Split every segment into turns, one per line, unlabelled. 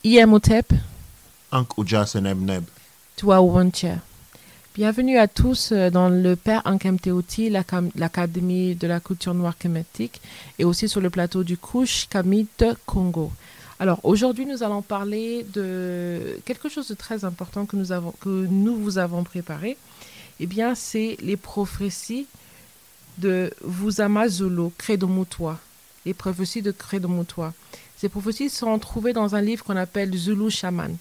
Iemotep,
Ank Uja Senebneb.
Tua Wancher. Bienvenue à tous dans le Père Ankem Teoti, l'Académie de la culture noire kémétique, et aussi sur le plateau du Kouch Kamit Congo. Alors aujourd'hui, nous allons parler de quelque chose de très important que nous vous avons préparé. Eh bien, c'est les prophéties de Vuzama Zulu, Credo Mutwa. Les prophéties de Credo Mutwa. Ces prophéties sont trouvées dans un livre qu'on appelle Zulu Shaman.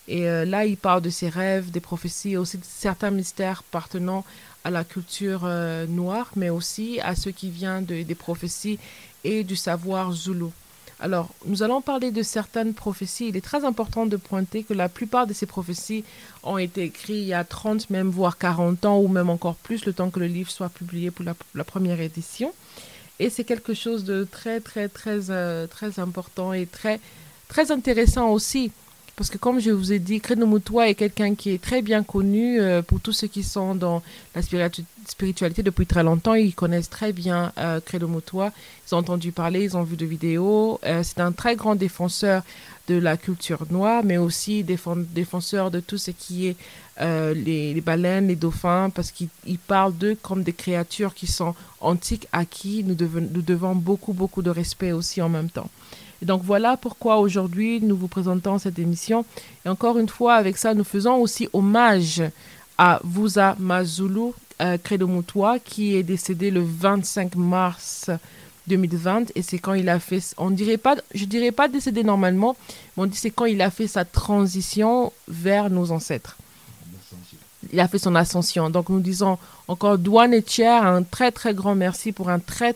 Et là, il parle de ses rêves, des prophéties, et aussi de certains mystères appartenant à la culture noire, mais aussi à ce qui vient des prophéties et du savoir zoulou. Alors, nous allons parler de certaines prophéties. Il est très important de pointer que la plupart de ces prophéties ont été écrites il y a 30, même voire 40 ans, ou même encore plus, le temps que le livre soit publié pour la première édition. Et c'est quelque chose de très important et très intéressant aussi. Parce que comme je vous ai dit, Credo Mutwa est quelqu'un qui est très bien connu pour tous ceux qui sont dans la spiritualité depuis très longtemps. Ils connaissent très bien Credo Mutwa. Ils ont entendu parler, ils ont vu des vidéos. C'est un très grand défenseur de la culture noire, mais aussi défenseur de tout ce qui est les baleines, les dauphins, parce qu'il parle d'eux comme des créatures qui sont antiques, à qui nous devons beaucoup de respect aussi en même temps. Et donc voilà pourquoi aujourd'hui nous vous présentons cette émission. Et encore une fois, avec ça, nous faisons aussi hommage à Vuza Mazulu Credo Mutwa, qui est décédé le 25 mars 2020. Et c'est quand il a fait, je dirais pas décédé normalement, mais on dit c'est quand il a fait sa transition vers nos ancêtres. Il a fait son ascension. Donc nous disons encore Douane et Cher, un très grand merci pour un très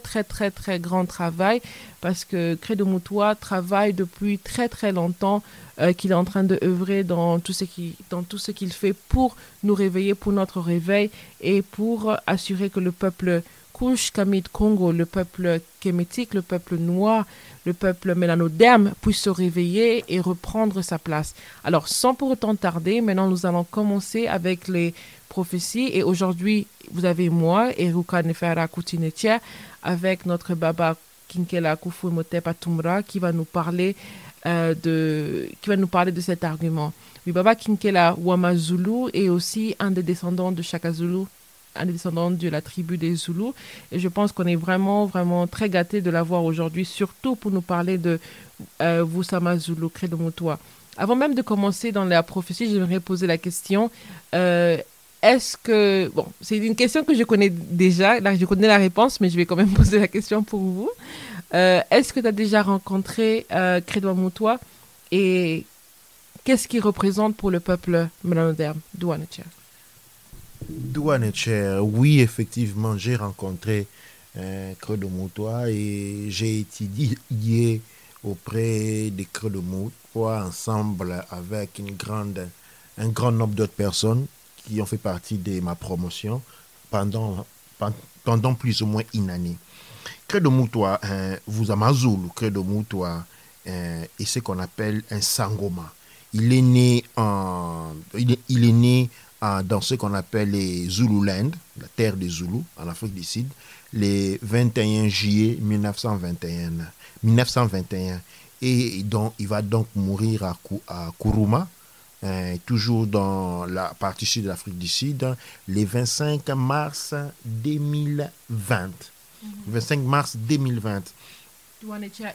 grand travail, parce que Credo Mutwa travaille depuis très longtemps, qu'il est en train de œuvrer dans tout ce qu'il fait pour nous réveiller, pour notre réveil, et pour assurer que le peuple Kouch Kamit Congo, le peuple kémétique, le peuple noir, le peuple mélanoderme puisse se réveiller et reprendre sa place. Alors, sans pour autant tarder, maintenant nous allons commencer avec les prophéties. Et aujourd'hui, vous avez moi, Eruka Nefera Koutinetia, avec notre Baba Kinkela Kufu Motepa Tumra, qui va nous parler de cet argument. Oui, Baba Kinkela Wamazulu est aussi un des descendants de Shaka Zulu, un des descendants de la tribu des Zoulous. Et je pense qu'on est vraiment très gâtés de l'avoir aujourd'hui, surtout pour nous parler de Vuzama Zulu Credo Mutwa. Avant même de commencer dans la prophétie, j'aimerais poser la question, est-ce que... Bon, c'est une question que je connais déjà, là je connais la réponse, mais je vais quand même poser la question pour vous. Est-ce que tu as déjà rencontré Credo Mutwa et qu'est-ce qu'il représente pour le peuple mélanoderme? Douanetia.
Douanecher, oui, effectivement, j'ai rencontré Credo Mutwa et j'ai étudié auprès de Credo Mutwa ensemble avec un grand nombre d'autres personnes qui ont fait partie de ma promotion pendant plus ou moins une année. Credo Mutwa, Vuzama Zulu, Credo Mutwa est ce qu'on appelle un sangoma. Il est né dans ce qu'on appelle les Zululand, la terre des Zoulous, en Afrique du Sud, le 21 juillet 1921. Et donc, il va donc mourir à Kuruma, toujours dans la partie sud de l'Afrique du Sud, le 25 mars 2020. 25 mars 2020.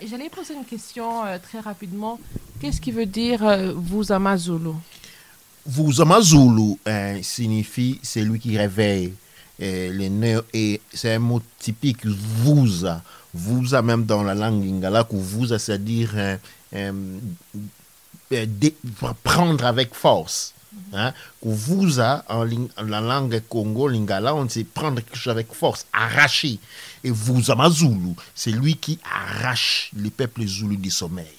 Et j'allais poser une question très rapidement. Qu'est-ce qui veut dire Vuzama Zulu?
Vuzama Zulu signifie celui qui réveille les nœuds, et c'est un mot typique Vuza. Vuza, même dans la langue lingala, que Vuza, c'est-à-dire prendre avec force. Hein? Vuza, en la langue Congo lingala, on dit prendre quelque chose avec force, arracher. Et Vuzama Zulu, c'est lui qui arrache le peuple Zulu du sommeil.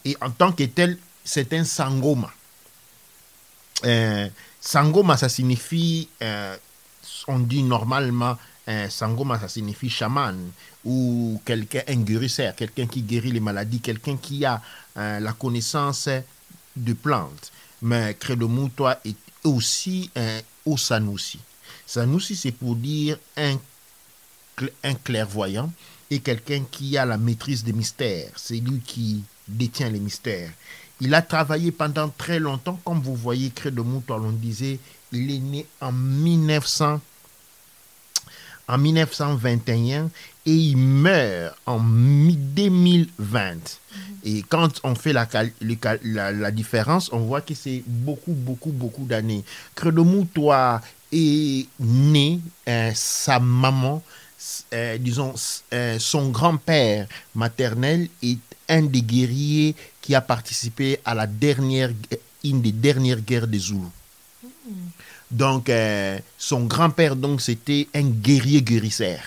Et en tant que tel, c'est un sangoma. Sangoma, ça signifie, on dit normalement, sangoma, ça signifie chaman, ou quelqu'un, un guérisseur, quelqu'un qui guérit les maladies, quelqu'un qui a la connaissance de plantes. Mais Credo Mutwa est aussi au Sanoussi. Sanoussi, c'est pour dire un clairvoyant et quelqu'un qui a la maîtrise des mystères. C'est lui qui détient les mystères. Il a travaillé pendant très longtemps. Comme vous voyez, Credo Mutwa, on disait, il est né en 1921 et il meurt en 2020. Et quand on fait la différence, on voit que c'est beaucoup d'années. Credo Mutwa est né, sa maman, son grand-père maternel est un des guerriers qui a participé à une des dernières guerres des Zoulous. Donc, son grand-père, donc, c'était un guerrier guérisseur.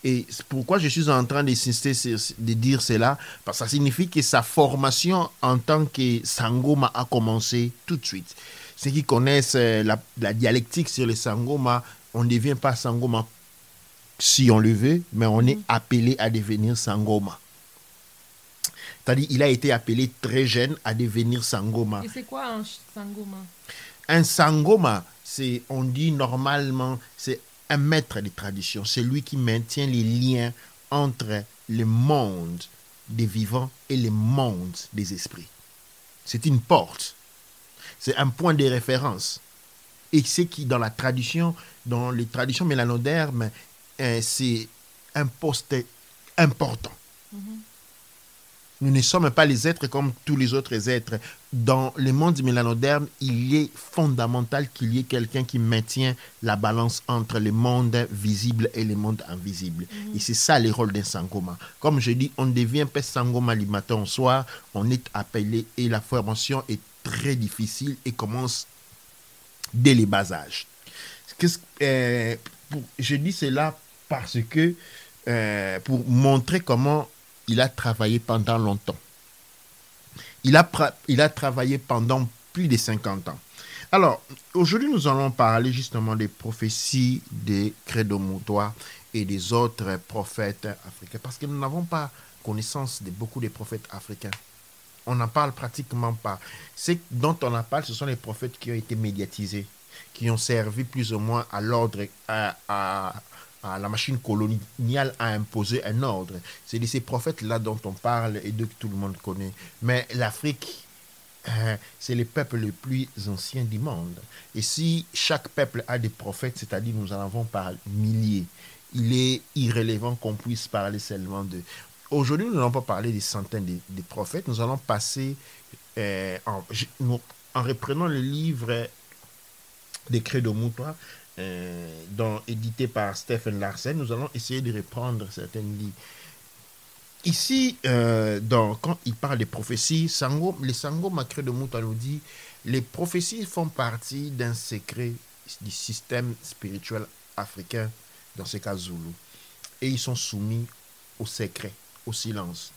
Et pourquoi je suis en train d'insister de dire cela? Parce que ça signifie que sa formation en tant que Sangoma a commencé tout de suite. Ceux qui connaissent la dialectique sur les Sangoma, on ne devient pas Sangoma si on le veut, mais on est appelé à devenir Sangoma. C'est-à-dire qu'il a été appelé très jeune à devenir Sangoma.
Et c'est quoi un Sangoma?
Un Sangoma, on dit normalement, c'est un maître des traditions. C'est lui qui maintient les liens entre le monde des vivants et le monde des esprits. C'est une porte. C'est un point de référence. Et c'est qui, dans les traditions mélanodermes, c'est un poste important. Nous ne sommes pas les êtres comme tous les autres êtres. Dans le monde mélanoderme, il est fondamental qu'il y ait quelqu'un qui maintient la balance entre le monde visible et le monde invisible. Et c'est ça le rôle d'un Sangoma. Comme je dis, on ne devient pas Sangoma le matin au soir, on est appelé et la formation est très difficile et commence dès les bas âges. Je dis cela parce que pour montrer comment il a travaillé pendant longtemps. Il a travaillé pendant plus de 50 ans. Alors, aujourd'hui, nous allons parler justement des prophéties de Credo Mutwa et des autres prophètes africains, parce que nous n'avons pas connaissance de beaucoup de prophètes africains. On n'en parle pratiquement pas. Ce dont on en parle, ce sont les prophètes qui ont été médiatisés, qui ont servi plus ou moins à l'ordre, à la machine coloniale a imposé un ordre. C'est de ces prophètes-là dont on parle et que tout le monde connaît. Mais l'Afrique, c'est le peuple le plus ancien du monde. Et si chaque peuple a des prophètes, c'est-à-dire nous en avons par milliers, il est irrélevant qu'on puisse parler seulement d'eux. Aujourd'hui, nous n'allons pas parler des centaines de prophètes. Nous allons passer, en reprenant le livre des Credo Mutwa, édité par Stephen Larsen, nous allons essayer de reprendre certaines lignes. Ici, quand il parle des prophéties, les Sangoma Credo Mutwa nous dit les prophéties font partie d'un secret du système spirituel africain, dans ce cas Zoulou, et ils sont soumis au secret, au silence.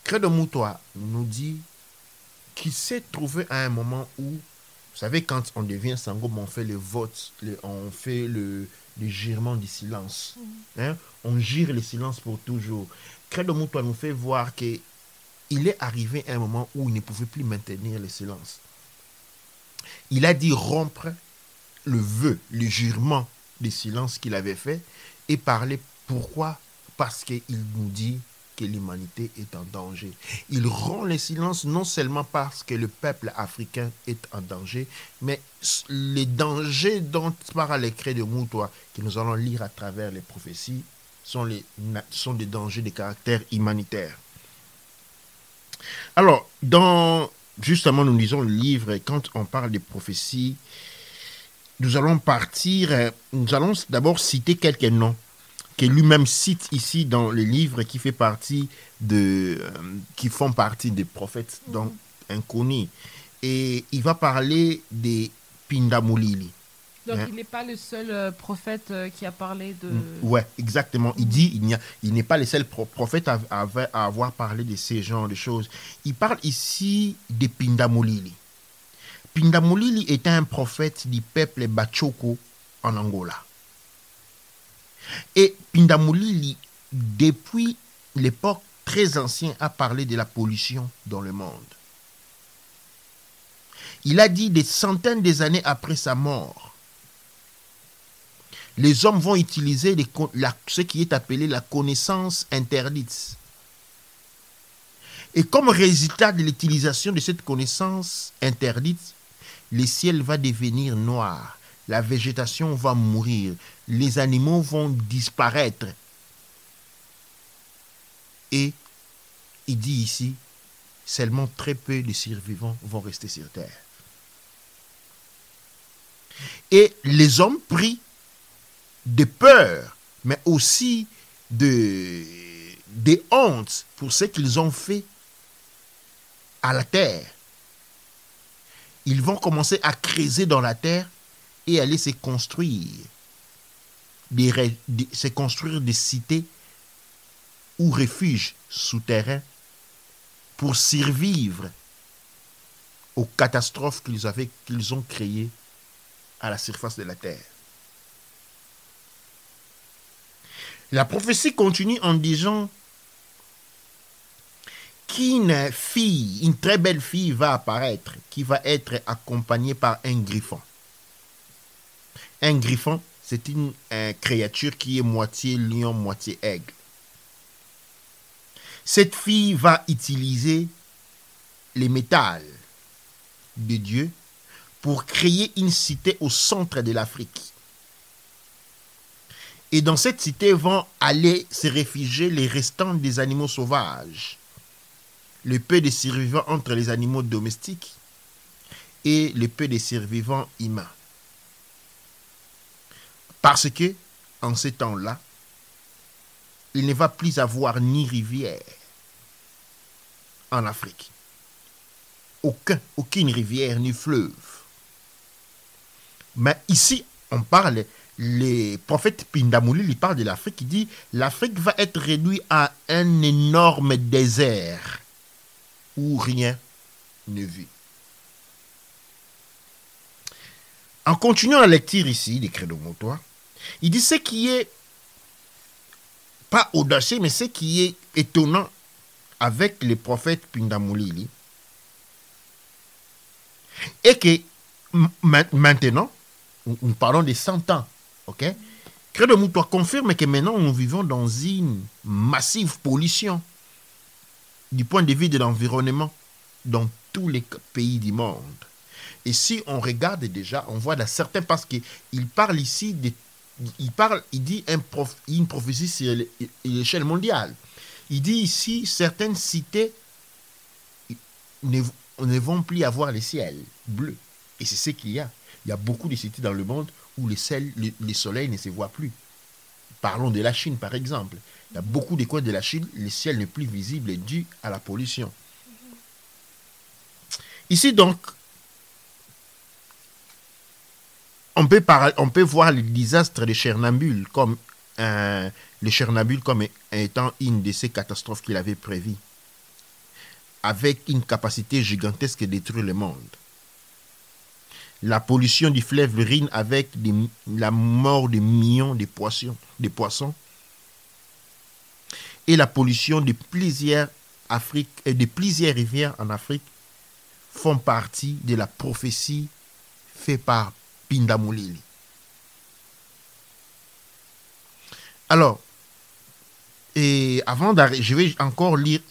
Credo Mutwa nous dit qu'il s'est trouvé à un moment où, vous savez, quand on devient Sangoma, on fait le vote, on fait le girement du silence. On gire le silence pour toujours. Credo Mutwa nous fait voir qu'il est arrivé à un moment où il ne pouvait plus maintenir le silence. Il a dit rompre le vœu, le jurement du silence qu'il avait fait et parler. Pourquoi? Parce qu'il nous dit que l'humanité est en danger. Il rompt le silence non seulement parce que le peuple africain est en danger, mais les dangers dont parle les Credo Mutwa, que nous allons lire à travers les prophéties, sont des dangers de caractère humanitaire. Alors, justement, nous lisons le livre, et quand on parle des prophéties, nous allons d'abord citer quelques noms que lui-même cite ici dans le livre qui font partie des prophètes donc inconnus. Et il va parler des Pindamulili.
Donc il n'est pas le seul prophète qui a parlé de...
Oui, exactement. Il dit il n'est pas le seul prophète à avoir parlé de ces genres de choses. Il parle ici des Pindamulili. Pindamulili était un prophète du peuple Bachoko en Angola. Et Pindamulili, depuis l'époque très ancienne, a parlé de la pollution dans le monde. Il a dit des centaines d'années après sa mort, les hommes vont utiliser ce qui est appelé la connaissance interdite. Et comme résultat de l'utilisation de cette connaissance interdite, le ciel va devenir noir, la végétation va mourir, les animaux vont disparaître. Et il dit ici, seulement très peu de survivants vont rester sur terre. Et les hommes pris de peur, mais aussi de honte pour ce qu'ils ont fait à la terre. Ils vont commencer à creuser dans la terre et aller se construire des cités ou refuges souterrains pour survivre aux catastrophes qu'ils ont créées à la surface de la terre. La prophétie continue en disant qu'une fille, une très belle fille va apparaître, qui va être accompagnée par un griffon. Un griffon, c'est une créature qui est moitié lion, moitié aigle. Cette fille va utiliser les métals de Dieu pour créer une cité au centre de l'Afrique. Et dans cette cité vont aller se réfugier les restants des animaux sauvages, le peu de survivants entre les animaux domestiques et le peu de survivants humains. Parce que, en ces temps-là, il ne va plus avoir ni rivière en Afrique. Aucune rivière ni fleuve. Mais ici, on parle, les prophètes Pindamoulil, il parle de l'Afrique, il dit l'Afrique va être réduite à un énorme désert où rien ne vit. En continuant la lecture ici des Credo Moutois, il dit ce qui est pas audacieux, mais ce qui est étonnant avec les prophètes Pindamoulili, et que maintenant, nous parlons de 100 ans, ok? Credo Moutois confirme que maintenant nous vivons dans une massive pollution du point de vue de l'environnement dans tous les pays du monde. Et si on regarde déjà, on voit dans certains, parce qu'il parle ici, il dit une prophétie sur l'échelle mondiale. Il dit ici, certaines cités ne vont plus avoir le ciel bleu. Et c'est ce qu'il y a. Il y a beaucoup de cités dans le monde où le soleil ne se voit plus. Parlons de la Chine, par exemple. Il y a beaucoup de coins de la Chine, le ciel n'est plus visible dû à la pollution. Ici, donc, on peut voir le désastre de Tchernobyl comme étant une de ces catastrophes qu'il avait prévues, avec une capacité gigantesque de détruire le monde. La pollution du fleuve Rhin avec la mort de millions de poissons et la pollution de plusieurs rivières en Afrique font partie de la prophétie faite par Pindamoulili. Alors, et avant d'arrêter, je vais encore lire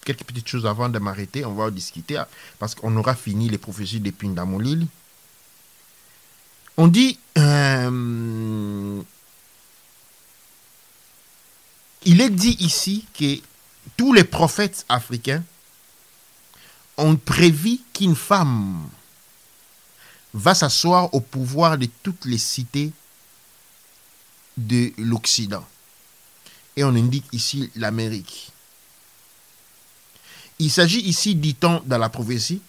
quelques petites choses avant de m'arrêter. On va discuter parce qu'on aura fini les prophéties de Pindamoulili. On dit, il est dit ici que tous les prophètes africains ont prévu qu'une femme va s'asseoir au pouvoir de toutes les cités de l'Occident. Et on indique ici l'Amérique. Il s'agit ici, dit-on dans la prophétie,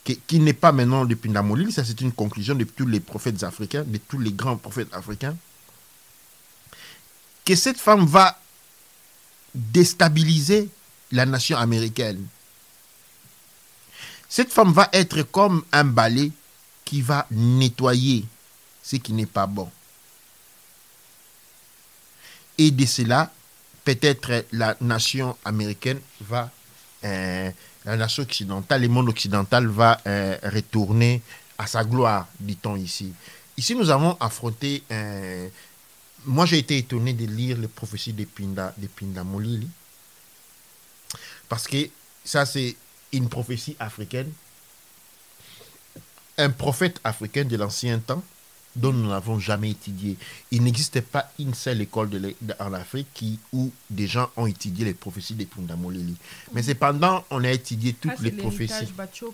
qui n'est pas maintenant de Pindamoulil, ça c'est une conclusion de tous les prophètes africains, de tous les grands prophètes africains, que cette femme va déstabiliser la nation américaine. Cette femme va être comme un balai qui va nettoyer ce qui n'est pas bon. Et de cela, peut-être la nation américaine va, la nation occidentale, le monde occidental va retourner à sa gloire, dit-on ici. Ici, nous avons affronté, moi j'ai été étonné de lire les prophéties de Pindamoulili, Parce que ça, c'est une prophétie africaine. Un prophète africain de l'ancien temps dont nous n'avons jamais étudié. Il n'existait pas une seule école en Afrique où des gens ont étudié les prophéties des Pundamolili. Mais cependant, on a étudié toutes les prophéties.
Bachoko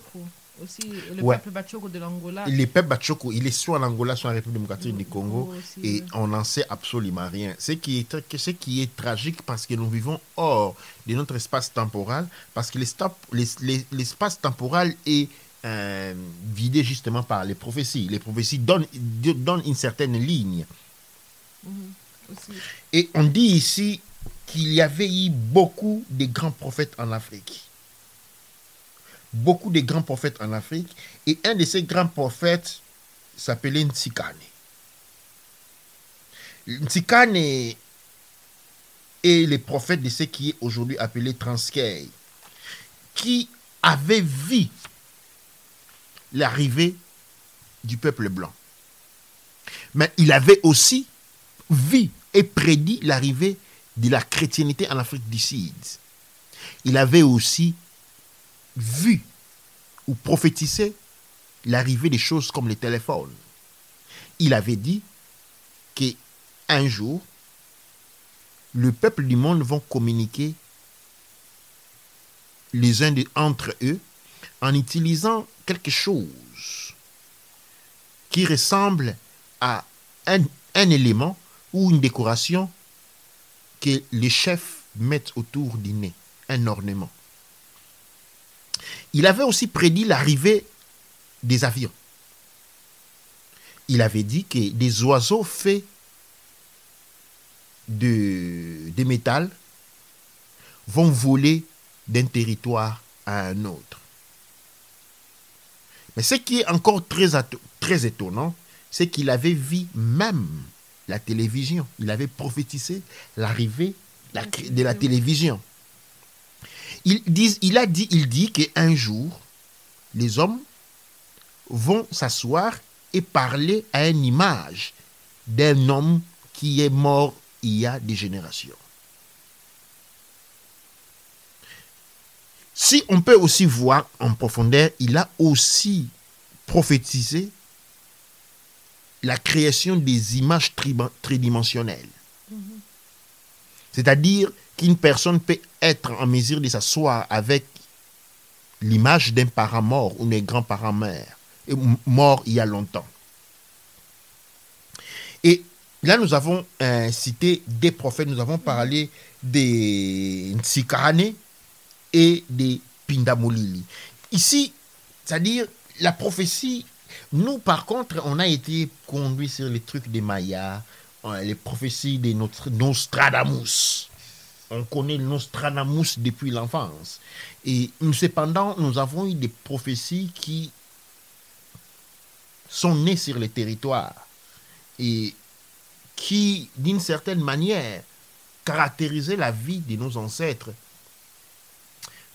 aussi, le peuple Bachoko de l'Angola.
Le peuple Bachoko, il est soit en Angola, soit en République démocratique du Congo, aussi, et on n'en sait absolument rien. Ce qui est tragique parce que nous vivons hors de notre espace temporel, parce que l'espace temporel est vidé justement par les prophéties. Les prophéties donnent une certaine ligne. Et on dit ici qu'il y avait eu beaucoup de grands prophètes en Afrique. Beaucoup de grands prophètes en Afrique. Et un de ces grands prophètes s'appelait Nsikane. Nsikane est le prophète de ce qui est aujourd'hui appelé Transkei, qui avait vu l'arrivée du peuple blanc. Mais il avait aussi vu et prédit l'arrivée de la chrétienté en Afrique du Sud. Il avait aussi vu ou prophétisé l'arrivée des choses comme les téléphones. Il avait dit qu'un jour, le peuple du monde vont communiquer les uns entre eux en utilisant quelque chose qui ressemble à un élément ou une décoration que les chefs mettent autour du nez, un ornement. Il avait aussi prédit l'arrivée des avions. Il avait dit que des oiseaux faits de métal vont voler d'un territoire à un autre. Mais ce qui est encore très étonnant, c'est qu'il avait vu même la télévision. Il avait prophétisé l'arrivée de la télévision. Il dit qu'un jour, les hommes vont s'asseoir et parler à une image d'un homme qui est mort il y a des générations. Si on peut aussi voir en profondeur, il a aussi prophétisé la création des images tridimensionnelles. C'est-à-dire qu'une personne peut être en mesure de s'asseoir avec l'image d'un parent mort ou d'un grand-parent mort il y a longtemps. Et là, nous avons cité des prophètes, nous avons parlé des Nsikane et des Pindamolili. Ici, c'est-à-dire la prophétie, nous par contre, on a été conduits sur les trucs des Mayas, les prophéties de Nostradamus. On connaît Nostradamus depuis l'enfance. Et cependant, nous avons eu des prophéties qui sont nées sur les territoires et qui, d'une certaine manière, caractérisaient la vie de nos ancêtres.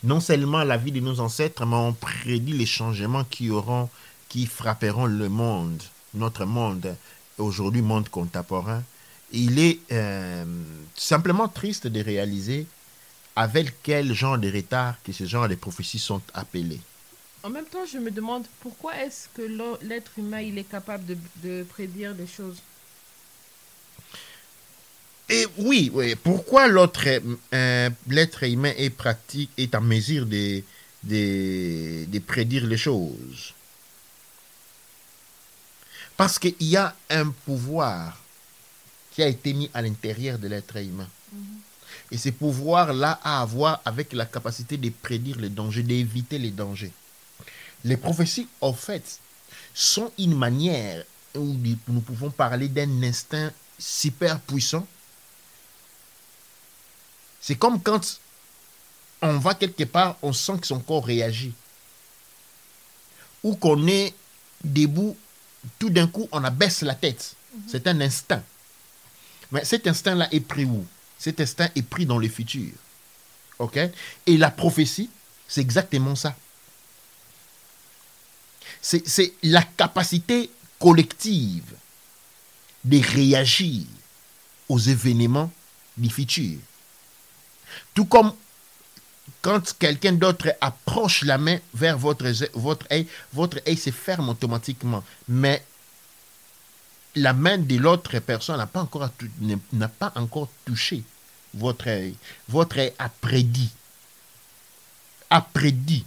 Non seulement la vie de nos ancêtres, mais on prédit les changements qui frapperont le monde, notre monde, aujourd'hui monde contemporain. Il est simplement triste de réaliser avec quel genre de retard que ce genre de prophéties sont appelées.
En même temps, je me demande pourquoi est-ce que l'être humain il est capable de prédire des choses.
Et oui, pourquoi l'être humain est en mesure de prédire les choses? Parce qu'il y a un pouvoir qui a été mis à l'intérieur de l'être humain. Et ce pouvoir-là a à voir avec la capacité de prédire les dangers, d'éviter les dangers. Les prophéties, en fait, sont une manière où nous pouvons parler d'un instinct super puissant. C'est comme quand on va quelque part, on sent que son corps réagit. Ou qu'on est debout, tout d'un coup, on abaisse la tête. C'est un instinct. Mais cet instinct-là est pris où? Cet instinct est pris dans le futur. OK? Et la prophétie, c'est exactement ça. C'est la capacité collective de réagir aux événements du futur. Tout comme quand quelqu'un d'autre approche la main vers votre œil se ferme automatiquement. Mais la main de l'autre personne n'a pas encore touché votre œil. Votre œil a prédit. A prédit.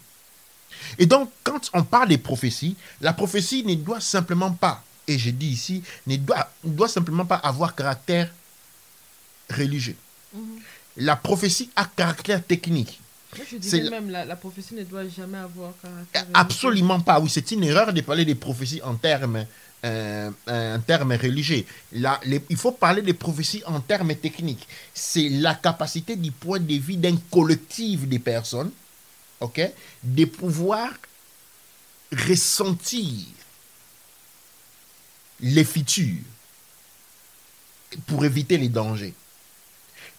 Et donc, quand on parle des prophéties, la prophétie ne doit simplement pas, et je dis ici, ne doit simplement pas avoir caractère religieux. La prophétie a caractère technique.
Moi, je dirais même la prophétie ne doit jamais avoir caractère religieux.
Absolument pas. Oui, c'est une erreur de parler des prophéties en termes religieux. Il faut parler des prophéties en termes techniques. C'est la capacité du point de vue d'un collectif de personnes, ok, de pouvoir ressentir les futurs pour éviter les dangers.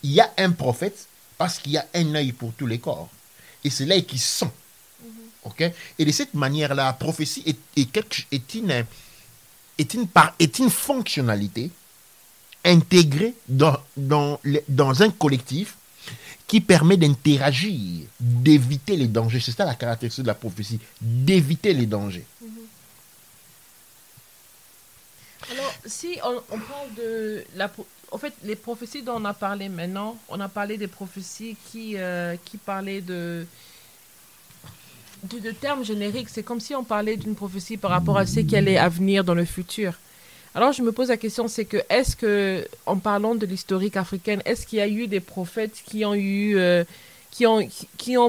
Il y a un prophète parce qu'il y a un œil pour tous les corps. Et c'est l'œil qui sent. Okay? Et de cette manière-là, la prophétie est une fonctionnalité intégrée dans un collectif qui permet d'interagir, d'éviter les dangers. C'est ça la caractéristique de la prophétie, d'éviter les dangers.
Alors, si on parle de en fait, les prophéties dont on a parlé maintenant, on a parlé des prophéties qui parlaient de termes génériques. C'est comme si on parlait d'une prophétie par rapport à ce qui allait à venir dans le futur. Alors, je me pose la question, c'est que, est-ce que, en parlant de l'historique africaine, est-ce qu'il y a eu des prophètes qui ont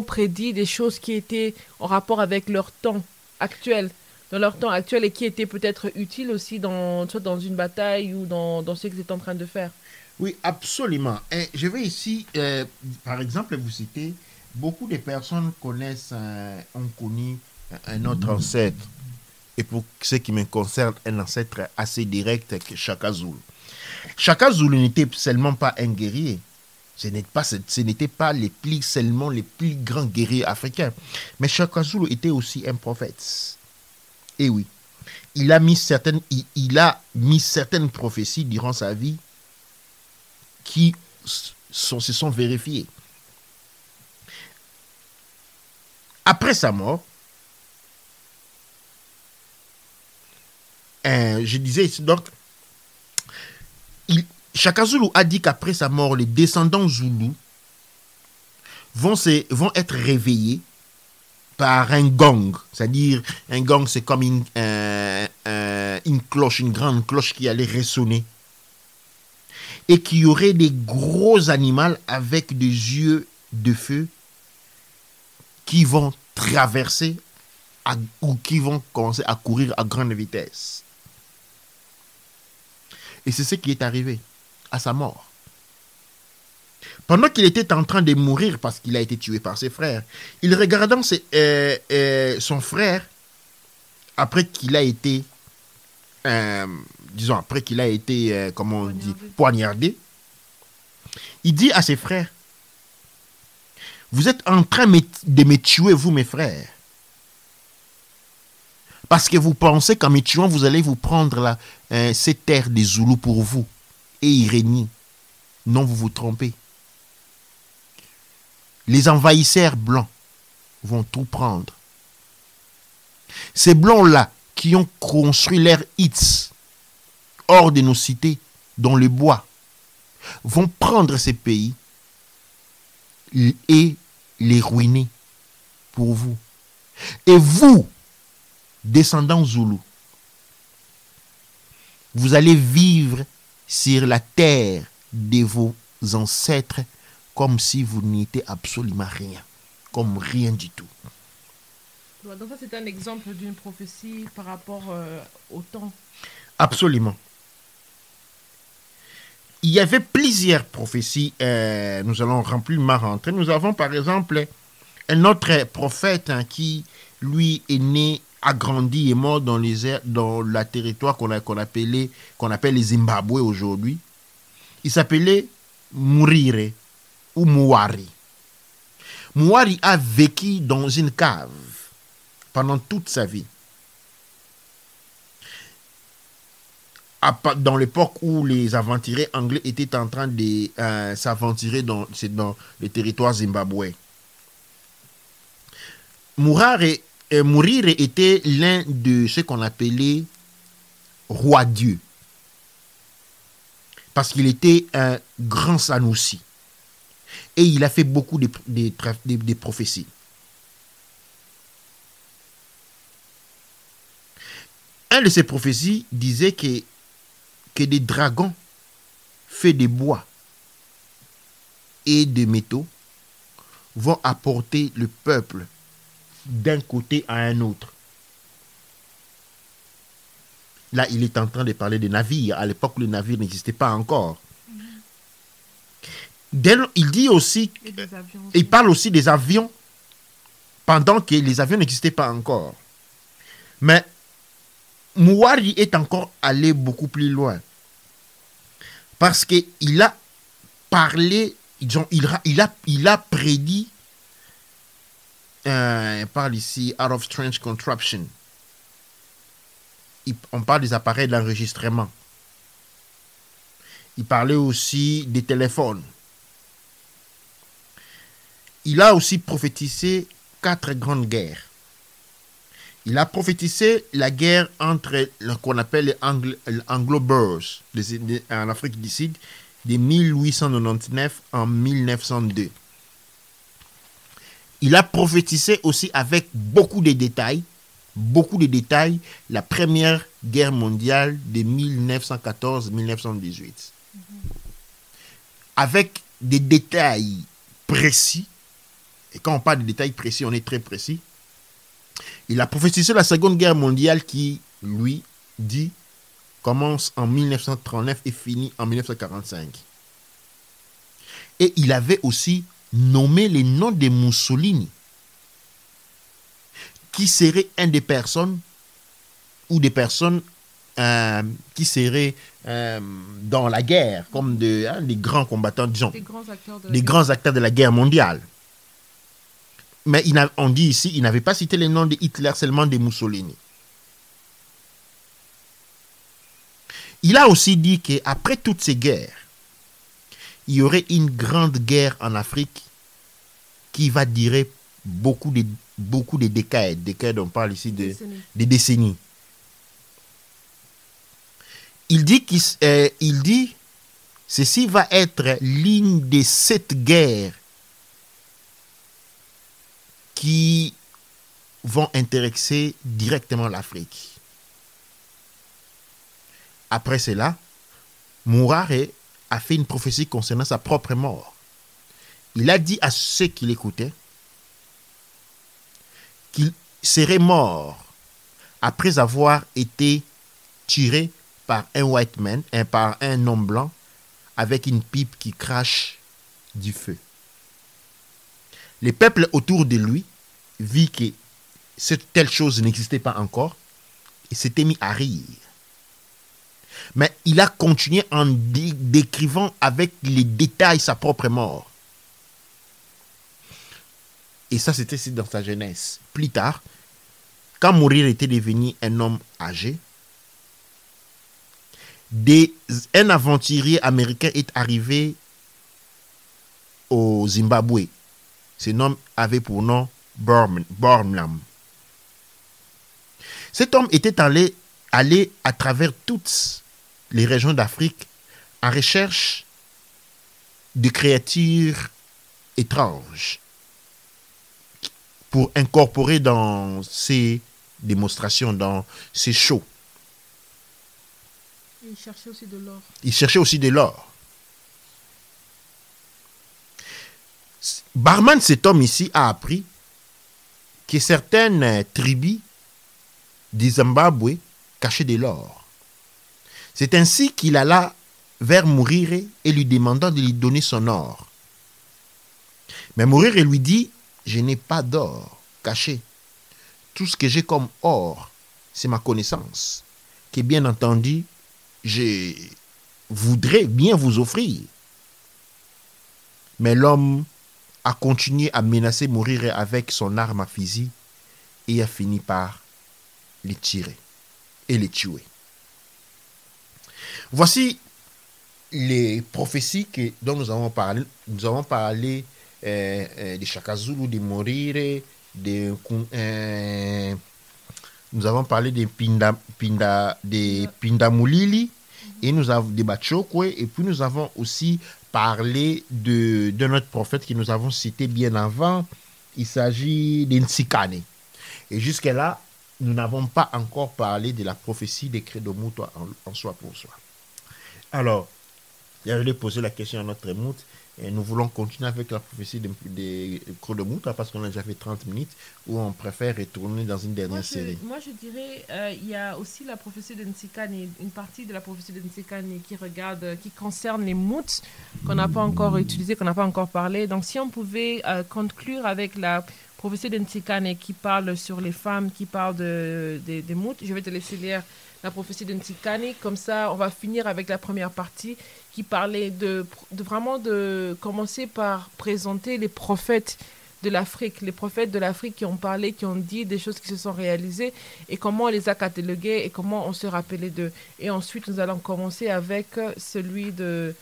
prédit des choses qui étaient en rapport avec leur temps actuel, dans leur temps actuel, et qui étaient peut-être utiles aussi soit dans une bataille ou dans ce qu'ils étaient en train de faire?
Oui, absolument. Et je vais ici, par exemple, vous citer, beaucoup de personnes ont connu un autre ancêtre. Et pour ce qui me concerne, un ancêtre assez direct que Shaka Zulu. Shaka Zulu n'était seulement pas un guerrier. Ce n'était pas seulement les plus grands guerriers africains. Mais Shaka Zulu était aussi un prophète. Et oui, il a mis certaines prophéties durant sa vie qui se sont vérifiées. Après sa mort, je disais ici, donc, Shaka Zulu a dit qu'après sa mort, les descendants Zoulous vont être réveillés par un gong. C'est-à-dire, un gong, c'est comme une cloche, une grande cloche qui allait résonner. Et qu'il y aurait des gros animaux avec des yeux de feu qui vont traverser ou qui vont commencer à courir à grande vitesse. Et c'est ce qui est arrivé à sa mort. Pendant qu'il était en train de mourir parce qu'il a été tué par ses frères, il regardant son frère après qu'il a été, comment on dit, poignardé, il dit à ses frères, vous êtes en train de me tuer, vous mes frères. Parce que vous pensez qu'en me tuant, vous allez vous prendre cette terre des Zoulous pour vous et y régner. Non, vous vous trompez. Les envahisseurs blancs vont tout prendre. Ces blancs-là qui ont construit leurs huttes hors de nos cités, dans le bois, vont prendre ces pays et les ruiner pour vous. Et vous, descendants Zoulous, vous allez vivre sur la terre de vos ancêtres comme si vous n'étiez absolument rien, comme rien du tout.
Donc ça, c'est un exemple d'une prophétie par rapport au temps.
Absolument. Il y avait plusieurs prophéties, nous allons remplir ma rentrée. Nous avons par exemple un autre prophète qui, lui, est né, a grandi et mort dans la territoire qu'on appelle le Zimbabwe aujourd'hui. Il s'appelait Murire ou Mouari. Mouari a vécu dans une cave pendant toute sa vie. Dans l'époque où les aventuriers anglais étaient en train de s'aventurer dans le territoire zimbabwéen. Mourire était l'un de ce qu'on appelait roi-dieu. Parce qu'il était un grand Sanoussi. Et il a fait beaucoup de prophéties. Un de ces prophéties disait que des dragons faits de bois et de métaux vont apporter le peuple d'un côté à un autre. Là, il est en train de parler des navires. À l'époque, le navire n'existait pas encore. Il dit aussi, il parle aussi des avions, pendant que les avions n'existaient pas encore. Mais Mouari est encore allé beaucoup plus loin. Parce qu'il a parlé, il a prédit, il parle ici, out of strange contraption. On parle des appareils d'enregistrement. Il parlait aussi des téléphones. Il a aussi prophétisé 4 grandes guerres. Il a prophétisé la guerre entre ce qu'on appelle les Anglo-Boers en Afrique du Sud de 1899 en 1902. Il a prophétisé aussi avec beaucoup de détails, la première guerre mondiale de 1914-1918. Avec des détails précis. Et quand on parle de détails précis, on est très précis. Il a prophétisé la Seconde Guerre mondiale qui, lui, dit, commence en 1939 et finit en 1945. Et il avait aussi nommé les noms de Mussolini, qui serait une des personnes, ou des personnes qui seraient dans la guerre, comme des grands combattants, disons, des grands acteurs de la guerre mondiale. Mais on dit ici, il n'avait pas cité les noms de Hitler, seulement de Mussolini. Il a aussi dit qu'après toutes ces guerres, il y aurait une grande guerre en Afrique qui va durer beaucoup de décades. On parle ici des décennies. Il dit, ceci va être l'une des 7 guerres qui vont intéresser directement l'Afrique. Après cela, Mourare a fait une prophétie concernant sa propre mort. Il a dit à ceux qui l'écoutaient qu'il serait mort après avoir été tiré par un white man, par un homme blanc, avec une pipe qui crache du feu. Les peuples autour de lui vit que cette telle chose n'existait pas encore et s'était mis à rire. Mais il a continué en décrivant avec les détails sa propre mort. Et ça, c'était dans sa jeunesse. Plus tard, quand Mourir était devenu un homme âgé, un aventurier américain est arrivé au Zimbabwe. Ce nom avait pour nom Bornham. Cet homme était allé à travers toutes les régions d'Afrique en recherche de créatures étranges pour incorporer dans ses démonstrations, dans ses shows.
Il cherchait aussi de l'or.
Il cherchait aussi de l'or. Barman, cet homme ici, a appris que certaines tribus du Zimbabwe cachaient de l'or. C'est ainsi qu'il alla vers Mourire et lui demanda de lui donner son or. Mais Mourire lui dit, je n'ai pas d'or caché. Tout ce que j'ai comme or, c'est ma connaissance, que bien entendu, je voudrais bien vous offrir. Mais l'homme a continué à menacer Mourire avec son arme à fusil et a fini par les tirer et les tuer. Voici les prophéties dont nous avons parlé. Nous avons parlé de Shaka Zulu, de Mourire, nous avons parlé des Pindamulili, et nous avons des Bachokwe, et puis nous avons aussi parlé de notre prophète que nous avons cité bien avant. Il s'agit d'Insikane. Et jusque-là, nous n'avons pas encore parlé de la prophétie des Credo-Mutwa en soi pour soi. Alors, je vais poser la question à notre mout. Et nous voulons continuer avec la prophétie des Credo-Mutwa parce qu'on a déjà fait 30 minutes, ou on préfère retourner dans une dernière série.
Moi, je dirais, il y a aussi la prophétie de Nsikane, une partie de la prophétie de Nsikane qui concerne les mouts qu'on n'a pas encore utilisés, qu'on n'a pas encore parlé. Donc, si on pouvait conclure avec la prophétie de Nsikane qui parle sur les femmes, qui parle des mouts, je vais te laisser lire la prophétie de Nsikane. Comme ça, on va finir avec la première partie qui parlait de commencer par présenter les prophètes de l'Afrique, les prophètes de l'Afrique qui ont parlé, qui ont dit des choses qui se sont réalisées et comment on les a catalogués et comment on se rappelait d'eux. Et ensuite, nous allons commencer avec celui de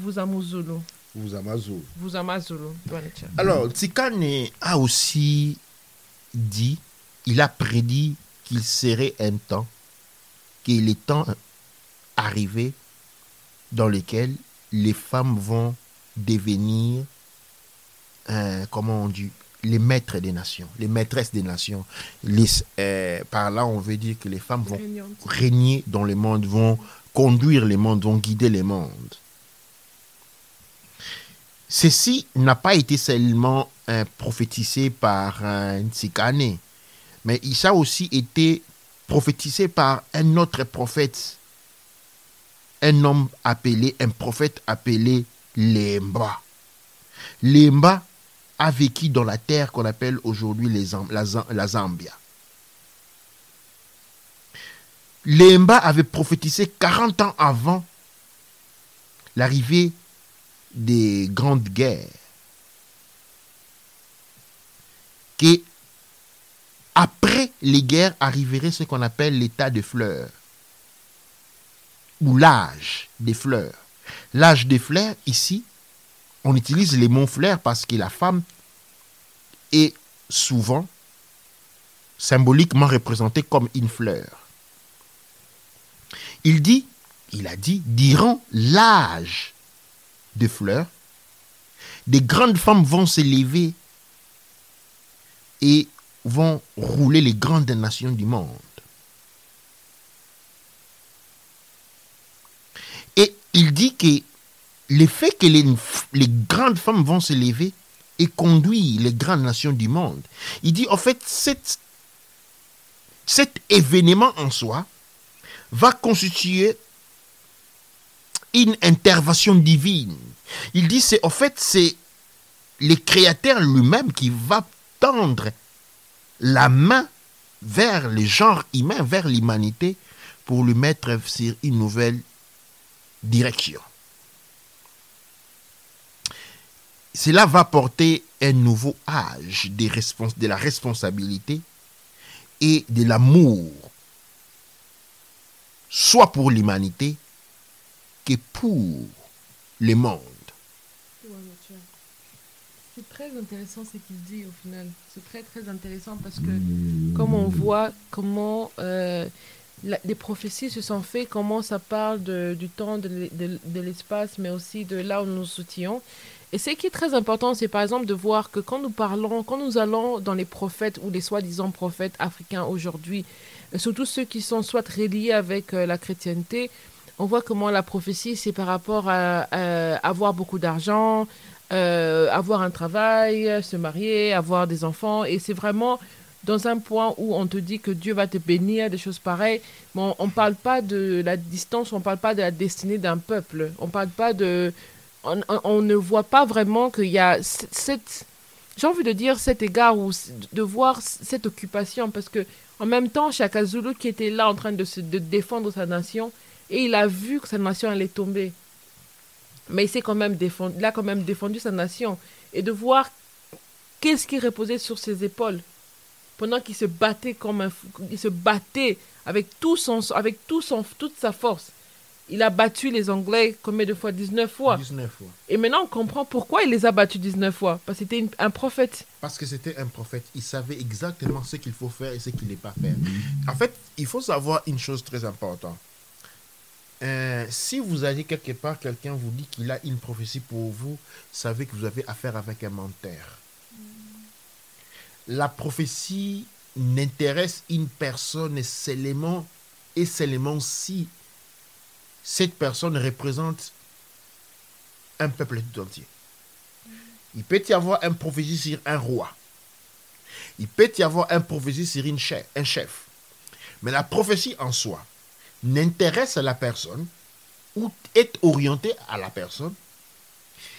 Vuzamazulu.
Alors, Nsikane a aussi dit, il a prédit qu'il serait un temps, que les temps arrivés dans lesquels les femmes vont devenir, comment on dit, les maîtres des nations, les maîtresses des nations. Par là, on veut dire que les femmes vont régner dans le monde, vont conduire le monde, vont guider le monde. Ceci n'a pas été seulement prophétisé par Nsikane, mais ça a aussi été prophétisé par un autre prophète, un prophète appelé Lemba. Lemba a vécu dans la terre qu'on appelle aujourd'hui la Zambia. Lemba avait prophétisé 40 ans avant l'arrivée des grandes guerres, que après les guerres arriverait ce qu'on appelle l'état de fleurs, ou l'âge des fleurs. L'âge des fleurs, ici, on utilise les mots fleurs parce que la femme est souvent symboliquement représentée comme une fleur. Il a dit, durant l'âge de fleurs, des grandes femmes vont s'élever et vont rouler les grandes nations du monde. Et il dit que le fait que les grandes femmes vont s'élever et conduire les grandes nations du monde, il dit en fait cet événement en soi va constituer une intervention divine. Il dit c'est le Créateur lui-même qui va tendre la main vers le genre humain, vers l'humanité, pour lui mettre sur une nouvelle direction. Cela va porter un nouveau âge de la responsabilité et de l'amour, soit pour l'humanité que pour le monde.
C'est très intéressant ce qu'il dit au final. C'est très très intéressant parce que comme on voit comment les prophéties se sont faites, comment ça parle du temps, de l'espace, mais aussi de là où nous nous soutenons. Et ce qui est très important, c'est par exemple de voir que quand nous allons dans les prophètes ou les soi-disant prophètes africains aujourd'hui, surtout ceux qui sont soit reliés avec la chrétienté, on voit comment la prophétie, c'est par rapport à avoir beaucoup d'argent, avoir un travail, se marier, avoir des enfants. Et c'est vraiment dans un point où on te dit que Dieu va te bénir, des choses pareilles. Mais on ne parle pas de la distance, on ne parle pas de la destinée d'un peuple. On parle pas de... On ne voit pas vraiment qu'il y a j'ai envie de dire cet égard ou de voir cette occupation. Parce que en même temps, Shaka Zulu qui était là en train de défendre sa nation, et il a vu que sa nation allait tomber. Mais il a quand même défendu sa nation. Et de voir qu'est-ce qui reposait sur ses épaules. Pendant qu'il se battait il se battait avec toute sa force. il a battu les Anglais combien de fois? 19 fois.
19 fois.
Et maintenant, on comprend pourquoi il les a battus 19 fois. Parce que c'était un prophète.
Parce que c'était un prophète. Il savait exactement ce qu'il faut faire et ce qu'il n'est pas faire. En fait, il faut savoir une chose très importante. Si vous allez quelque part, quelqu'un vous dit qu'il a une prophétie pour vous, savez que vous avez affaire avec un menteur. La prophétie n'intéresse une personne seulement et seulement si cette personne représente un peuple tout entier. Il peut y avoir une prophétie sur un roi. Il peut y avoir une prophétie sur un chef. Mais la prophétie en soi n'intéresse la personne ou est orientée à la personne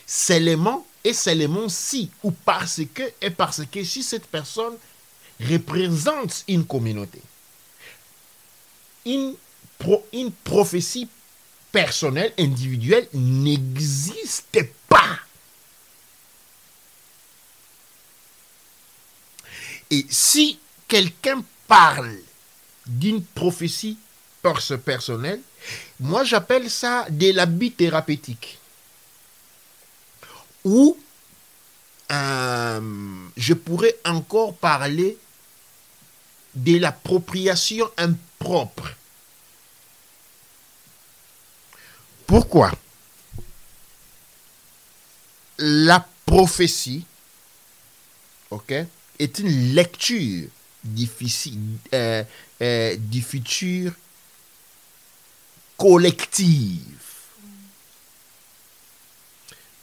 seulement et seulement si ou parce que si cette personne représente une communauté. Une prophétie personnelle, individuelle n'existe pas. Et si quelqu'un parle d'une prophétie personnelle, moi j'appelle ça de l'habit thérapeutique. Ou je pourrais encore parler de l'appropriation impropre. Pourquoi? La prophétie, est une lecture difficile du futur collective.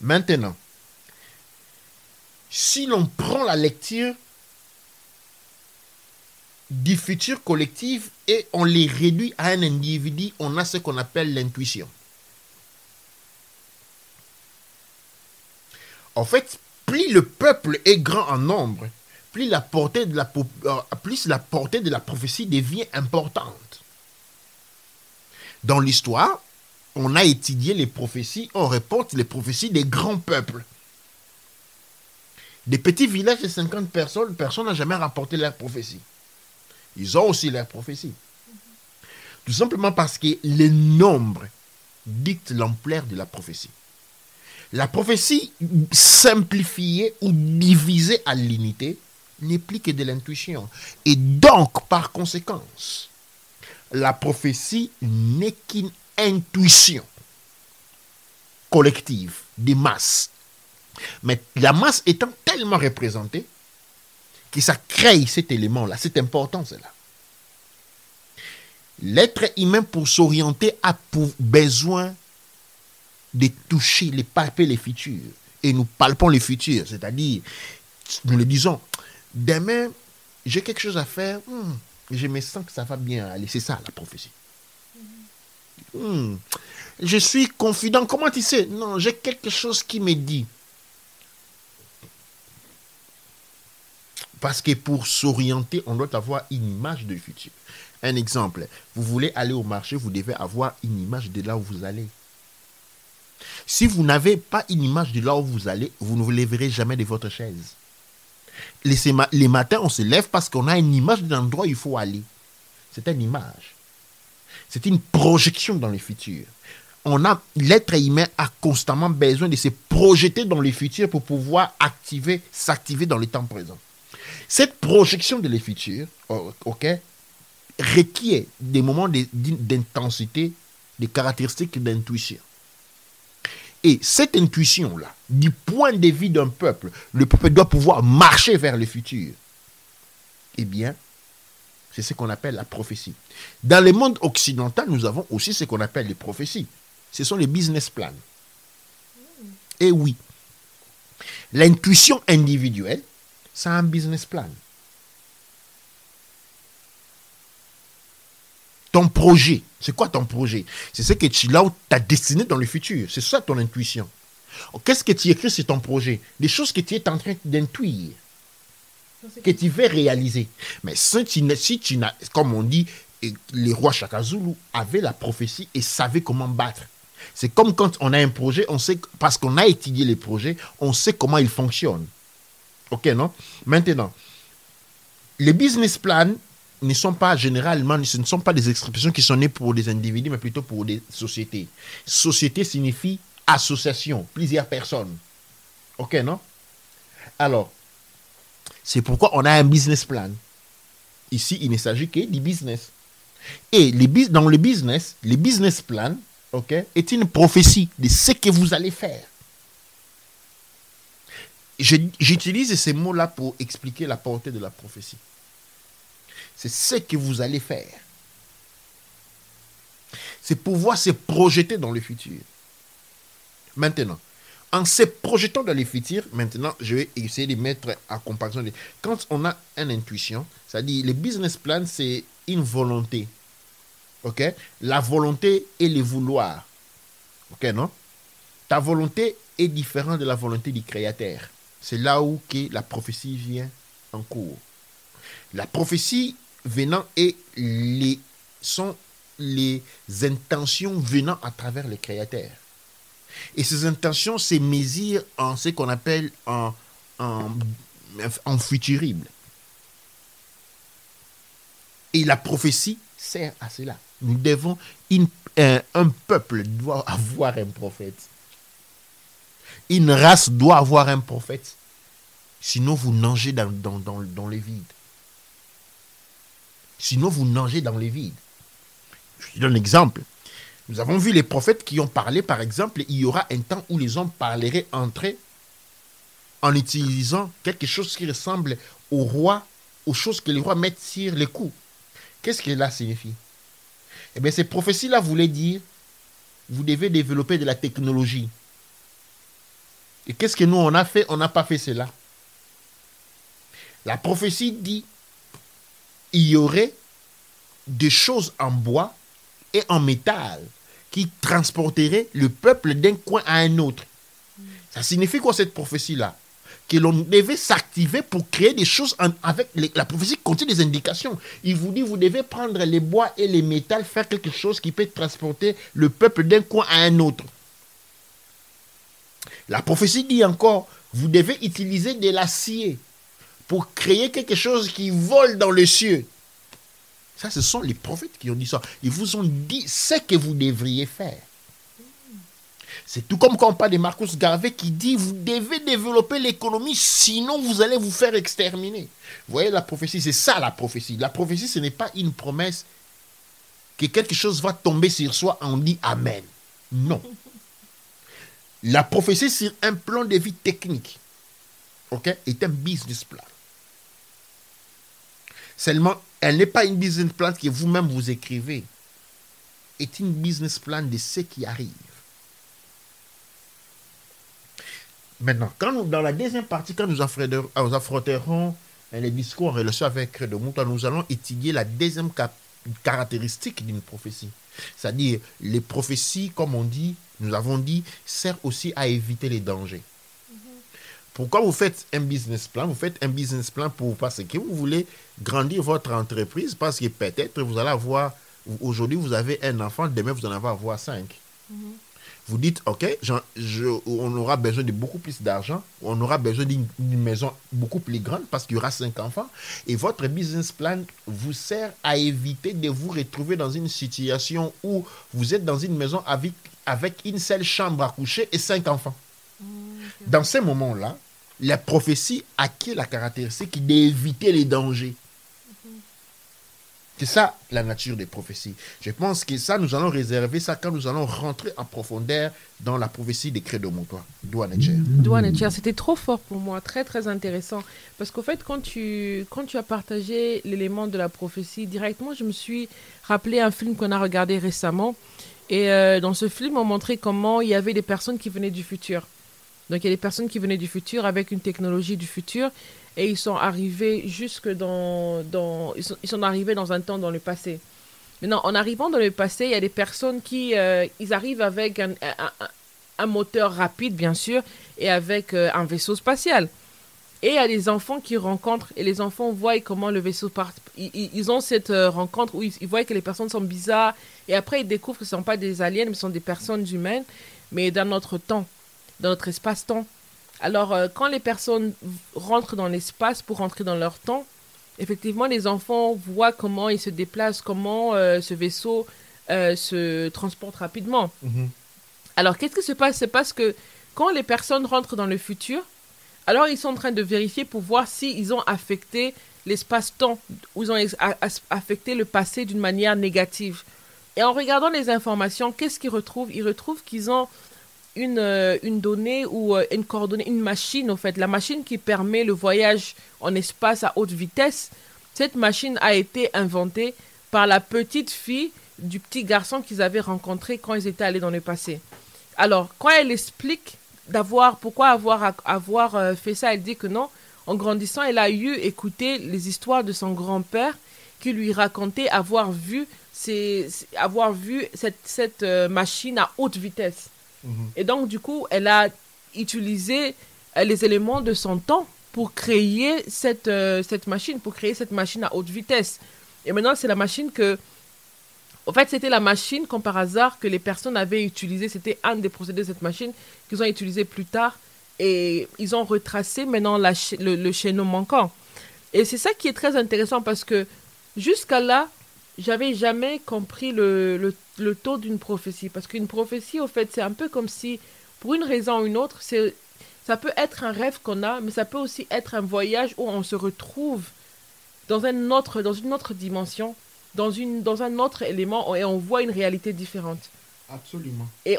Maintenant, si l'on prend la lecture du futur collectif et on les réduit à un individu, on a ce qu'on appelle l'intuition. En fait, plus le peuple est grand en nombre, plus la portée de la prophétie devient importante. Dans l'histoire, on a étudié les prophéties, on reporte les prophéties des grands peuples. Des petits villages de 50 personnes, personne n'a jamais rapporté leur prophétie. Ils ont aussi leur prophétie. Tout simplement parce que le nombre dicte l'ampleur de la prophétie. La prophétie simplifiée ou divisée à l'unité n'est plus que de l'intuition. Et donc, par conséquence, la prophétie n'est qu'une intuition collective des masses. Mais la masse étant tellement représentée que ça crée cet élément-là, cette importance-là. L'être humain, pour s'orienter, a pour besoin de toucher, de palper les futurs. Et nous palpons les futurs, c'est-à-dire, nous le disons, demain, j'ai quelque chose à faire, je me sens que ça va bien aller. C'est ça, la prophétie. Je suis confident. Comment tu sais? Non, j'ai quelque chose qui me dit. Parce que pour s'orienter, on doit avoir une image du futur. Un exemple, vous voulez aller au marché, vous devez avoir une image de là où vous allez. Si vous n'avez pas une image de là où vous allez, vous ne vous lèverez jamais de votre chaise. Les matins, on se lève parce qu'on a une image de l'endroit où il faut aller. C'est une image. C'est une projection dans le futur. L'être humain a constamment besoin de se projeter dans le futur pour pouvoir s'activer dans le temps présent. Cette projection de le futur, requiert des moments d'intensité, des caractéristiques d'intuition. Et cette intuition-là, du point de vue d'un peuple, le peuple doit pouvoir marcher vers le futur. Eh bien, c'est ce qu'on appelle la prophétie. Dans le monde occidental, nous avons aussi ce qu'on appelle les prophéties. Ce sont les business plans. Et oui, l'intuition individuelle, c'est un business plan. Ton projet, c'est quoi ton projet? C'est ce que tu as destiné dans le futur. C'est ça ton intuition. Qu'est-ce que tu écris sur ton projet? Des choses que tu es en train d'intuire, que tu veux réaliser. Mais si tu n'as, comme on dit, les rois Shaka Zulu avaient la prophétie et savaient comment battre. C'est comme quand on a un projet, on sait, parce qu'on a étudié les projets, on sait comment ils fonctionnent. Ok, non? Maintenant, les business plans ne sont pas généralement, ce ne sont pas des expressions qui sont nées pour des individus, mais plutôt pour des sociétés. Société signifie association, plusieurs personnes. Ok, non? Alors, c'est pourquoi on a un business plan. Ici, il ne s'agit que du business. Et dans le business plan, ok, est une prophétie de ce que vous allez faire. J'utilise ces mots-là pour expliquer la portée de la prophétie. C'est ce que vous allez faire. C'est pouvoir se projeter dans le futur. Maintenant, en se projetant dans le futur, maintenant, je vais essayer de mettre en comparaison. Quand on a une intuition, c'est-à-dire le business plan, c'est une volonté. Ok? La volonté et le vouloir. Ok, non? Ta volonté est différente de la volonté du créateur. C'est là où que la prophétie vient en cours. La prophétie venant sont les intentions venant à travers le créateur. Et ces intentions se mesurent en ce qu'on appelle en futurible. Et la prophétie sert à cela. Nous devons, un peuple doit avoir un prophète. Une race doit avoir un prophète. Sinon, vous nagez dans le vide. Sinon, vous nagez dans les vides. Je donne un exemple. Nous avons vu les prophètes qui ont parlé, par exemple, il y aura un temps où les hommes parleraient entre eux en utilisant quelque chose qui ressemble au roi, aux choses que les rois mettent sur les coups. Qu'est-ce que cela signifie? Eh bien, ces prophéties-là voulaient dire, vous devez développer de la technologie. Et qu'est-ce que nous, on a fait? On n'a pas fait cela. La prophétie dit, il y aurait des choses en bois et en métal qui transporteraient le peuple d'un coin à un autre. Ça signifie quoi cette prophétie-là? Que l'on devait s'activer pour créer des choses avec la prophétie contient des indications. Il vous dit, vous devez prendre les bois et les métals, faire quelque chose qui peut transporter le peuple d'un coin à un autre. La prophétie dit encore, vous devez utiliser de l'acier pour créer quelque chose qui vole dans les cieux. Ça, ce sont les prophètes qui ont dit ça. Ils vous ont dit ce que vous devriez faire. C'est tout comme quand on parle de Marcus Garvey qui dit, vous devez développer l'économie, sinon vous allez vous faire exterminer. Vous voyez la prophétie, c'est ça la prophétie. La prophétie, ce n'est pas une promesse que quelque chose va tomber sur soi, on dit Amen. Non. La prophétie sur un plan de vie technique, ok, est un business plan. Seulement, elle n'est pas une business plan que vous-même vous écrivez. C'est une business plan de ce qui arrive. Maintenant, dans la deuxième partie, quand nous affronterons les discours en relation avec Credo Mutwa, nous allons étudier la deuxième caractéristique d'une prophétie. C'est-à-dire, les prophéties, comme nous avons dit, servent aussi à éviter les dangers. Pourquoi vous faites un business plan? Vous faites un business plan parce que vous voulez grandir votre entreprise, parce que peut-être vous allez avoir, aujourd'hui vous avez un enfant, demain vous en allez avoir 5. Vous dites, ok, on aura besoin de beaucoup plus d'argent, on aura besoin d'une maison beaucoup plus grande parce qu'il y aura 5 enfants. Et votre business plan vous sert à éviter de vous retrouver dans une situation où vous êtes dans une maison avec une seule chambre à coucher et 5 enfants. Dans ces moments-là, la prophétie acquiert la caractéristique d'éviter les dangers. C'est ça la nature des prophéties. Je pense que ça, nous allons réserver ça quand nous allons rentrer en profondeur dans la prophétie des Credo Mutwa. Douane Cher,
c'était trop fort pour moi, très très intéressant. Parce qu'au fait, quand tu as partagé l'élément de la prophétie, directement, je me suis rappelé un film qu'on a regardé récemment. Et dans ce film, on montrait comment il y avait des personnes qui venaient du futur. Donc, il y a des personnes qui venaient du futur avec une technologie du futur. Et ils sont arrivés ils sont arrivés dans un temps dans le passé. Maintenant, en arrivant dans le passé, il y a des personnes qui ils arrivent avec un moteur rapide, bien sûr, et avec un vaisseau spatial. Et il y a des enfants qui rencontrent, et les enfants voient comment le vaisseau part. Ils ont cette rencontre où ils voient que les personnes sont bizarres. Et après, ils découvrent que ce ne sont pas des aliens, mais ce sont des personnes humaines, mais dans notre temps, dans notre espace-temps. Alors, quand les personnes rentrent dans l'espace pour rentrer dans leur temps, effectivement, les enfants voient comment il se déplace, comment ce vaisseau se transporte rapidement.
Mhm.
Alors, qu'est-ce qui se passe? C'est parce que quand les personnes rentrent dans le futur, alors ils sont en train de vérifier pour voir s'ils ont affecté l'espace-temps ou ils ont affecté le passé d'une manière négative. Et en regardant les informations, qu'est-ce qu'ils retrouvent? Ils retrouvent qu'ils ont une donnée ou une coordonnée, une machine, en fait. La machine qui permet le voyage en espace à haute vitesse. Cette machine a été inventée par la petite fille du petit garçon qu'ils avaient rencontré quand ils étaient allés dans le passé. Alors, quand elle explique pourquoi avoir fait ça, elle dit que non, en grandissant, elle a écouté les histoires de son grand-père qui lui racontait avoir vu cette machine à haute vitesse.
Mhm.
Et donc, du coup, elle a utilisé les éléments de son temps pour créer cette machine, à haute vitesse. Et maintenant, c'est la machine en fait, c'était la machine, comme par hasard, que les personnes avaient utilisée. C'était un des procédés de cette machine qu'ils ont utilisé plus tard. Et ils ont retracé maintenant le chaînon manquant. Et c'est ça qui est très intéressant parce que jusqu'à là, j'avais jamais compris le taux d'une prophétie. Parce qu'une prophétie, au fait, c'est un peu comme si, pour une raison ou une autre, ça peut être un rêve qu'on a, mais ça peut aussi être un voyage où on se retrouve dans une autre dimension, dans un autre élément, et on voit une réalité différente.
Absolument.
Et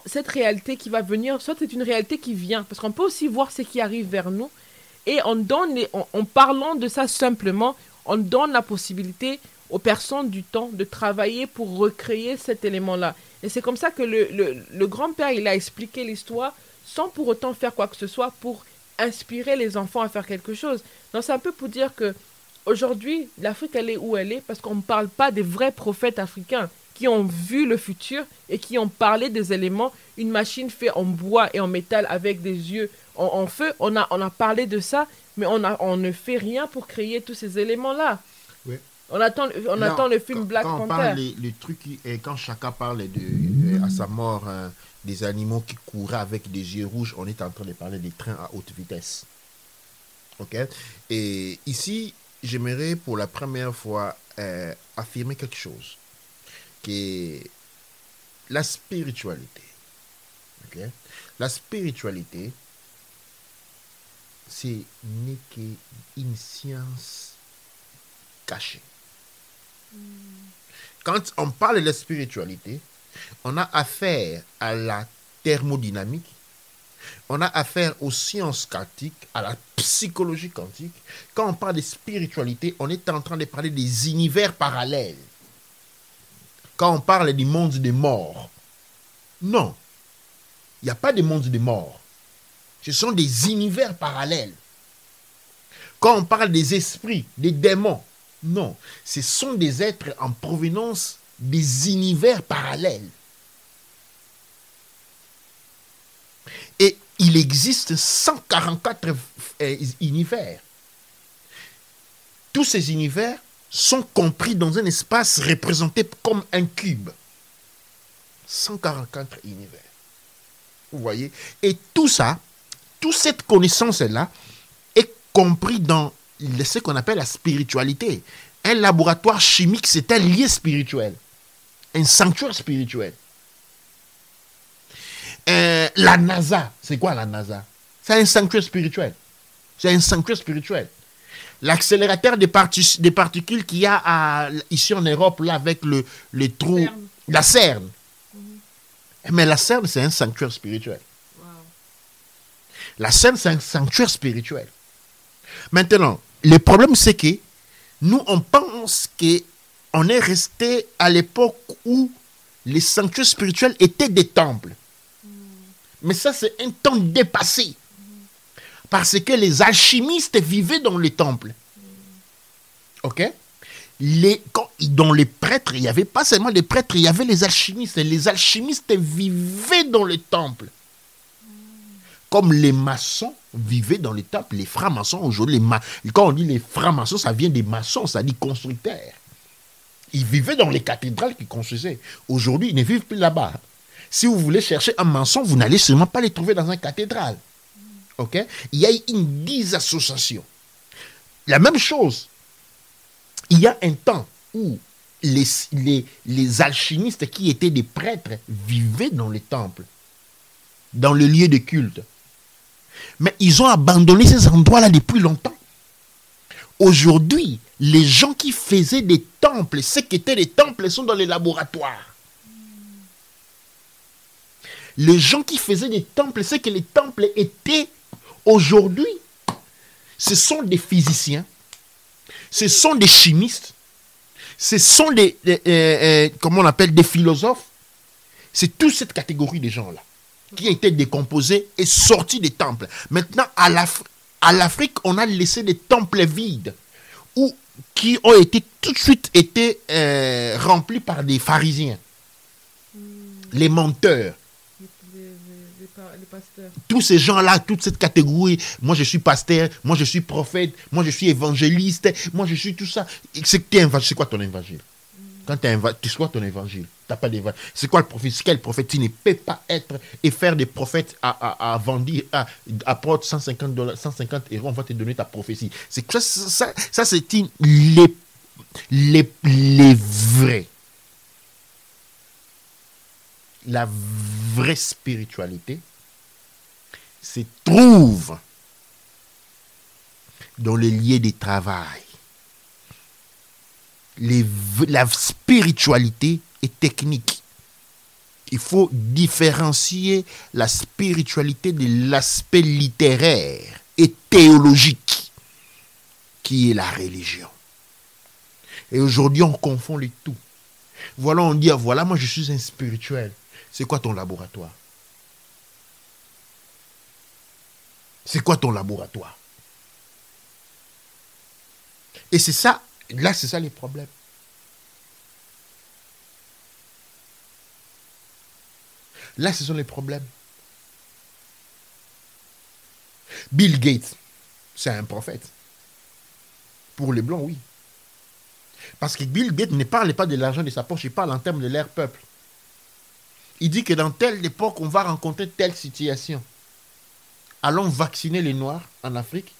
cette réalité qui va venir, soit c'est une réalité qui vient, parce qu'on peut aussi voir ce qui arrive vers nous, et en parlant de ça simplement, on donne la possibilité aux personnes du temps de travailler pour recréer cet élément-là. Et c'est comme ça que le grand-père, il a expliqué l'histoire sans pour autant faire quoi que ce soit pour inspirer les enfants à faire quelque chose. Donc c'est un peu pour dire que aujourd'hui, l'Afrique, elle est où elle est parce qu'on ne parle pas des vrais prophètes africains qui ont vu le futur et qui ont parlé des éléments. Une machine faite en bois et en métal avec des yeux en feu, on a parlé de ça, mais on ne fait rien pour créer tous ces éléments-là.
Oui.
On attend le film Black
Quand on
Panther.
parle les trucs, et quand Chaka parle à sa mort des animaux qui couraient avec des yeux rouges, on est en train de parler des trains à haute vitesse. Ok? Et ici, j'aimerais pour la première fois affirmer quelque chose, qui est la spiritualité. Ok? La spiritualité, c'est n'est qu'une science cachée. Quand on parle de la spiritualité, on a affaire à la thermodynamique, on a affaire aux sciences quantiques, à la psychologie quantique. Quand on parle de spiritualité, on est en train de parler des univers parallèles. Quand on parle du monde des morts, non, il n'y a pas de monde des morts. Ce sont des univers parallèles. Quand on parle des esprits, des démons, non, ce sont des êtres en provenance des univers parallèles. Et il existe 144 univers. Tous ces univers sont compris dans un espace représenté comme un cube. 144 univers. Vous voyez? Et tout ça, toute cette connaissance-là est compris dans ce qu'on appelle la spiritualité. Un laboratoire chimique, c'est un lieu spirituel. Un sanctuaire spirituel. La NASA, c'est quoi la NASA? C'est un sanctuaire spirituel. C'est un sanctuaire spirituel. L'accélérateur des particules qu'il y a ici en Europe, là, avec le trou, CERN. La CERN. Mais la CERN, c'est un sanctuaire spirituel. Wow. La CERN, c'est un sanctuaire spirituel. Maintenant, le problème, c'est que nous, on pense qu'on est resté à l'époque où les sanctuaires spirituels étaient des temples. Mais ça, c'est un temps dépassé. Parce que les alchimistes vivaient dans les temples. OK? Dans les prêtres, il n'y avait pas seulement les prêtres, il y avait les alchimistes. Les alchimistes vivaient dans les temples. Comme les maçons vivaient dans les temples. Les francs-maçons, aujourd'hui, quand on dit les francs-maçons, ça vient des maçons, ça dit constructeurs. Ils vivaient dans les cathédrales qu'ils construisaient. Aujourd'hui, ils ne vivent plus là-bas. Si vous voulez chercher un maçon, vous n'allez sûrement pas les trouver dans une cathédrale. OK? Il y a une désassociation. La même chose. Il y a un temps où les alchimistes qui étaient des prêtres vivaient dans les temples, dans le lieu de culte. Mais ils ont abandonné ces endroits-là depuis longtemps. Aujourd'hui, les gens qui faisaient des temples, ceux qui étaient des temples, sont dans les laboratoires. Les gens qui faisaient des temples, ceux que les temples étaient aujourd'hui, ce sont des physiciens, ce sont des chimistes, ce sont comment on appelle, des philosophes. C'est toute cette catégorie de gens-là qui a été décomposée et sortie des temples. Maintenant, à l'Afrique, on a laissé des temples vides qui ont été tout de suite été remplis par des pharisiens, les menteurs. Les pasteurs. Tous ces gens-là, toute cette catégorie, moi je suis pasteur, moi je suis prophète, moi je suis évangéliste, moi je suis tout ça. C'est quoi ton évangile? Quand tu es quoi ton évangile? T'as pas d'évangile. C'est quoi le prophète? Quel prophète? Tu ne peux pas être et faire des prophètes à vendre, à prendre $150, 150 €, on va te donner ta prophétie. C'est ça c'est les vrais. La vraie spiritualité se trouve dans les lieux de travail. La spiritualité est technique. Il faut différencier la spiritualité de l'aspect littéraire et théologique qui est la religion. Et aujourd'hui, on confond les tout. Voilà, on dit, voilà, moi je suis un spirituel. C'est quoi ton laboratoire? C'est quoi ton laboratoire? Et c'est ça, là c'est ça les problèmes. Là ce sont les problèmes. Bill Gates, c'est un prophète. Pour les Blancs, oui. Parce que Bill Gates ne parle pas de l'argent de sa poche, il parle en termes de leur peuple. Il dit que dans telle époque, on va rencontrer telle situation. Allons vacciner les Noirs en Afrique.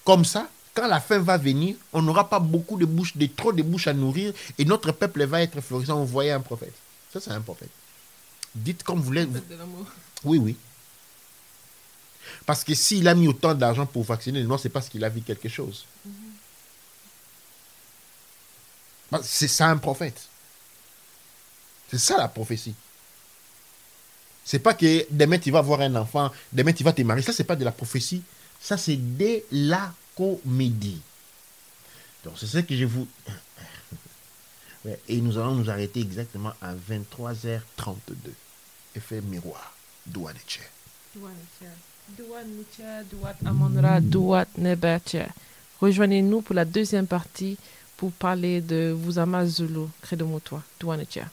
Comme ça, quand la faim va venir, on n'aura pas beaucoup de bouches, trop de bouches à nourrir et notre peuple va être florissant. On voyait un prophète. Ça, c'est un prophète. Dites comme vous voulez. Oui, oui. Parce que s'il a mis autant d'argent pour vacciner les Noirs, c'est parce qu'il a vu quelque chose. C'est ça un prophète. C'est ça la prophétie. C'est pas que demain tu vas avoir un enfant, demain tu vas te marier. Ça, c'est pas de la prophétie. Ça, c'est de la comédie. Donc, c'est ça que je vous... Et nous allons nous arrêter exactement à 23h32. Effet miroir. Douane Tché. Rejoignez-nous pour la deuxième partie pour parler de Vuzama Zulu, Credo Mutwa. Douane Tché.